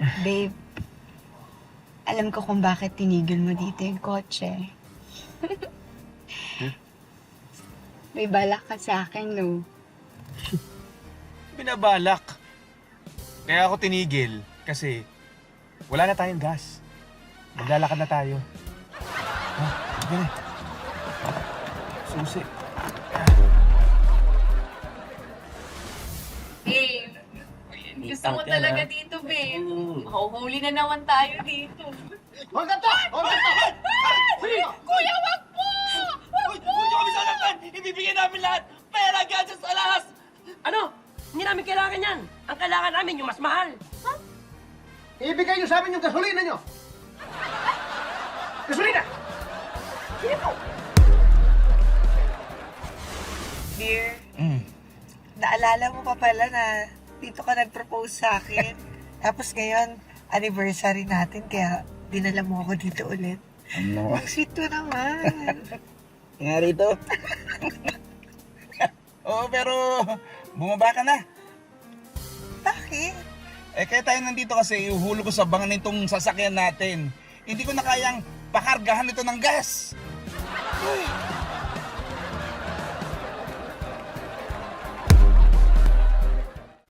Babe, alam ko kung bakit tinigil mo dito yung kotse. May balak ka sa akin, no? Binabalak. Kaya ako tinigil kasi wala na tayong gas. Maglalakad na tayo. Ha? Sige na. Susi. Babe, gusto mo talaga dito, babe. Mahuhuli na naman tayo dito. Huwag ka to! Huwag ka to! Kuya, wag po! Huwag niyo kami sasaktan! Ibibigay namin lahat! Pera, gadgets, alahas! Ano? Hindi namin kailangan yan. Ang kailangan namin yung mas mahal. Ibigay niyo sa amin yung gasolina niyo! Gasolina! Sige po! Dear, naalala mo pa pala na dito ka nag-propose sa akin. Tapos ngayon, anniversary natin, kaya dinala mo ako dito ulit. Ano? Ang sweet mo naman. Nga rito. Oo, pero bumaba ka na. Bakit? Eh, kaya tayo nandito kasi ihuhulog ko sa bangan nitong sasakyan natin. Hindi ko na kayang pakargahan ito ng gas.